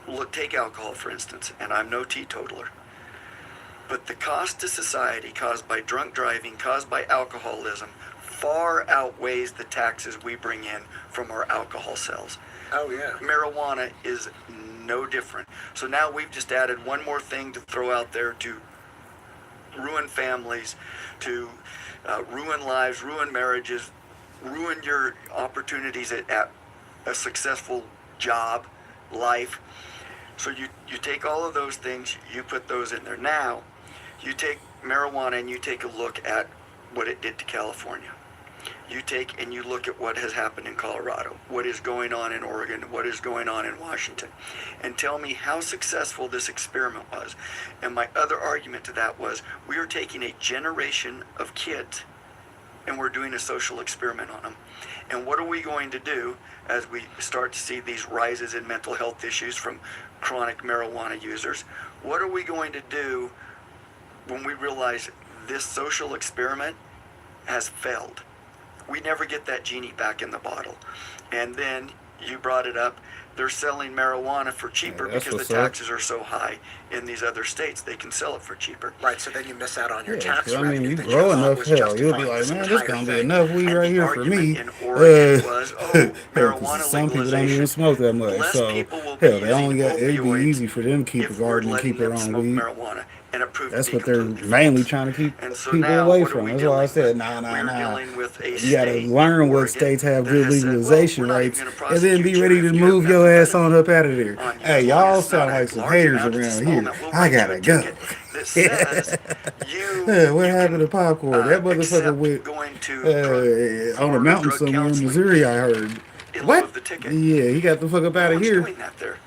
look, take alcohol for instance, and I'm no teetotaler, but the cost to society caused by drunk driving, caused by alcoholism, far outweighs the taxes we bring in from our alcohol sales. Oh yeah. Marijuana is no different. So now we've just added one more thing to throw out there to ruin families, to ruin lives, ruin marriages, ruin your opportunities at a successful job, life. So you take all of those things, you put those in there. Now, you take marijuana and you take a look at what it did to California. You take and you look at what has happened in Colorado, what is going on in Oregon, what is going on in Washington, and tell me how successful this experiment was. And my other argument to that was, we are taking a generation of kids and we're doing a social experiment on them. And what are we going to do as we start to see these rises in mental health issues from chronic marijuana users? What are we going to do when we realize this social experiment has failed? We never get that genie back in the bottle. And then you brought it up, they're selling marijuana for cheaper because the taxes are so high in these other states. They can sell it for cheaper. Right, so then you miss out on your tax I revenue. mean, you grow enough, hell, you'll be like, man, this gonna be enough weed right here for me. In Oregon was, marijuana some people don't even smoke that much, so hell, they only got, it'd be easy for them to keep a garden and keep their own weed. Marijuana. And it proved that's to be what they're completely mainly false. trying to keep And so people now, away what are from. we That's why I dealing said, with? nah. Dealing with a You gotta state, learn what Oregon, states have that good has said, legalization well, we're not rates, even gonna and then be prosecute ready you to if you move have your ass methamphetamine on up out of there. on you. Hey, As long y'all as it's not sound a like some large haters amount, it's a around small here. amount. We'll I write you gotta a go. ticket that says you What happened to popcorn? That motherfucker accept went going to on a mountain somewhere in Missouri, I heard. in lieu What? of the ticket. Yeah, he got the fuck up out No of one's here. doing that there.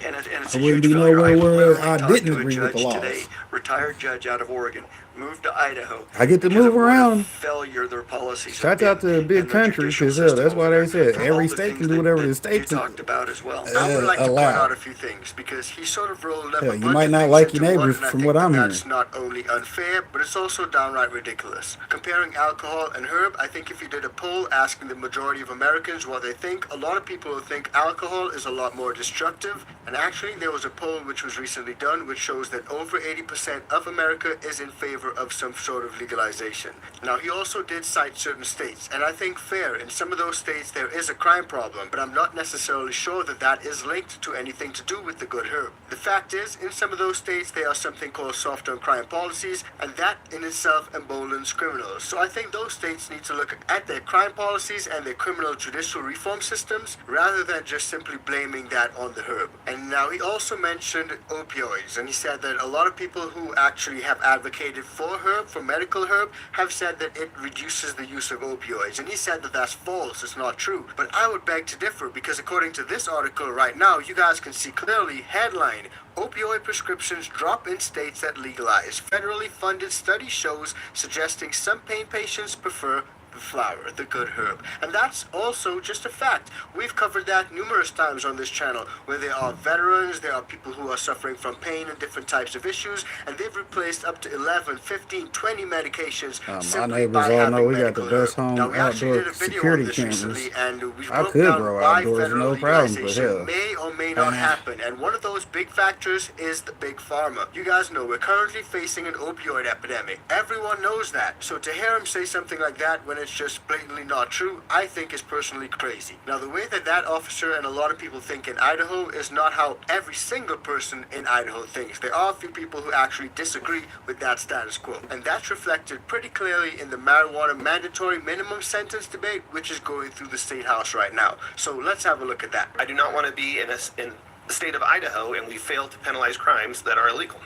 And it's I a wouldn't huge be failure. nowhere I where literally I talked didn't to a agree with the judge laws. today, retired judge out of Oregon, moved to Idaho. I get to because move of what a around. failure their policies Shout have out been to big in their country, judicial because system that's why over they there. said For every all the state things can do whatever the you state talked about as well. I would like to point allow. out a few things, because he sort of rolled up Hell, a you bunch might of not things like your into one, neighbors and I from think what I'm hearing. that's not only unfair, but it's also downright ridiculous. Comparing alcohol and herb, I think if you did a poll asking the majority of Americans what they think, a lot of people will think alcohol is a lot more destructive. And actually, there was a poll which was recently done which shows that over 80% of America is in favor of some sort of legalization. Now, he also did cite certain states, and I think fair, in some of those states there is a crime problem, but I'm not necessarily sure that that is linked to anything to do with the good herb. The fact is, in some of those states there are something called soft on crime policies, and that in itself emboldens criminals. So I think those states need to look at their crime policies and their criminal judicial reform systems, rather than just simply blaming that on the herb. And now he also mentioned opioids, and he said that a lot of people who actually have advocated for herb, for medical herb, have said that it reduces the use of opioids. And he said that that's false, it's not true. But I would beg to differ, because according to this article right now, you guys can see clearly, headline, opioid prescriptions drop in states that legalize. Federally funded study shows suggesting some pain patients prefer the flower, the good herb. And that's also just a fact. We've covered that numerous times on this channel, where there are veterans, there are people who are suffering from pain and different types of issues, and they've replaced up to 11, 15, 20 medications My simply neighbors by all know having we got the medical best herb. home Now, we actually outdoor did a video on security this cameras. recently, and we I broke could down grow why outdoors, federal no problem, but legalization hell. may or may not happen. And one of those big factors is the big pharma. You guys know we're currently facing an opioid epidemic. Everyone knows that. So to hear him say something like that when it's just blatantly not true, I think is personally crazy. Now, the way that that officer and a lot of people think in Idaho is not how every single person in Idaho thinks. There are a few people who actually disagree with that status quo. And that's reflected pretty clearly in the marijuana mandatory minimum sentence debate, which is going through the state house right now. So let's have a look at that. I do not want to be in the state of Idaho and we fail to penalize crimes that are illegal.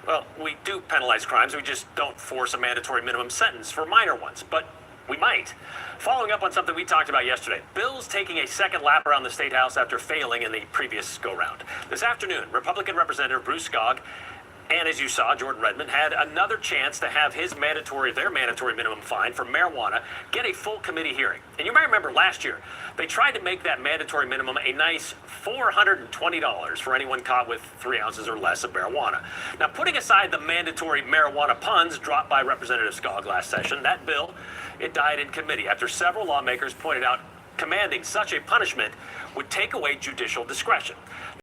Well, we do penalize crimes, we just don't force a mandatory minimum sentence for minor ones, but we might. Following up on something we talked about yesterday, Bill's taking a second lap around the State House after failing in the previous go-round. This afternoon, Republican Representative Bruce Skog and, as you saw, Jordan Redmond had another chance to have their mandatory minimum fine for marijuana get a full committee hearing. And you may remember last year, they tried to make that mandatory minimum a nice $420 for anyone caught with 3 ounces or less of marijuana. Now, putting aside the mandatory marijuana puns dropped by Representative Skog last session, that bill, it died in committee after several lawmakers pointed out commanding such a punishment would take away judicial discretion.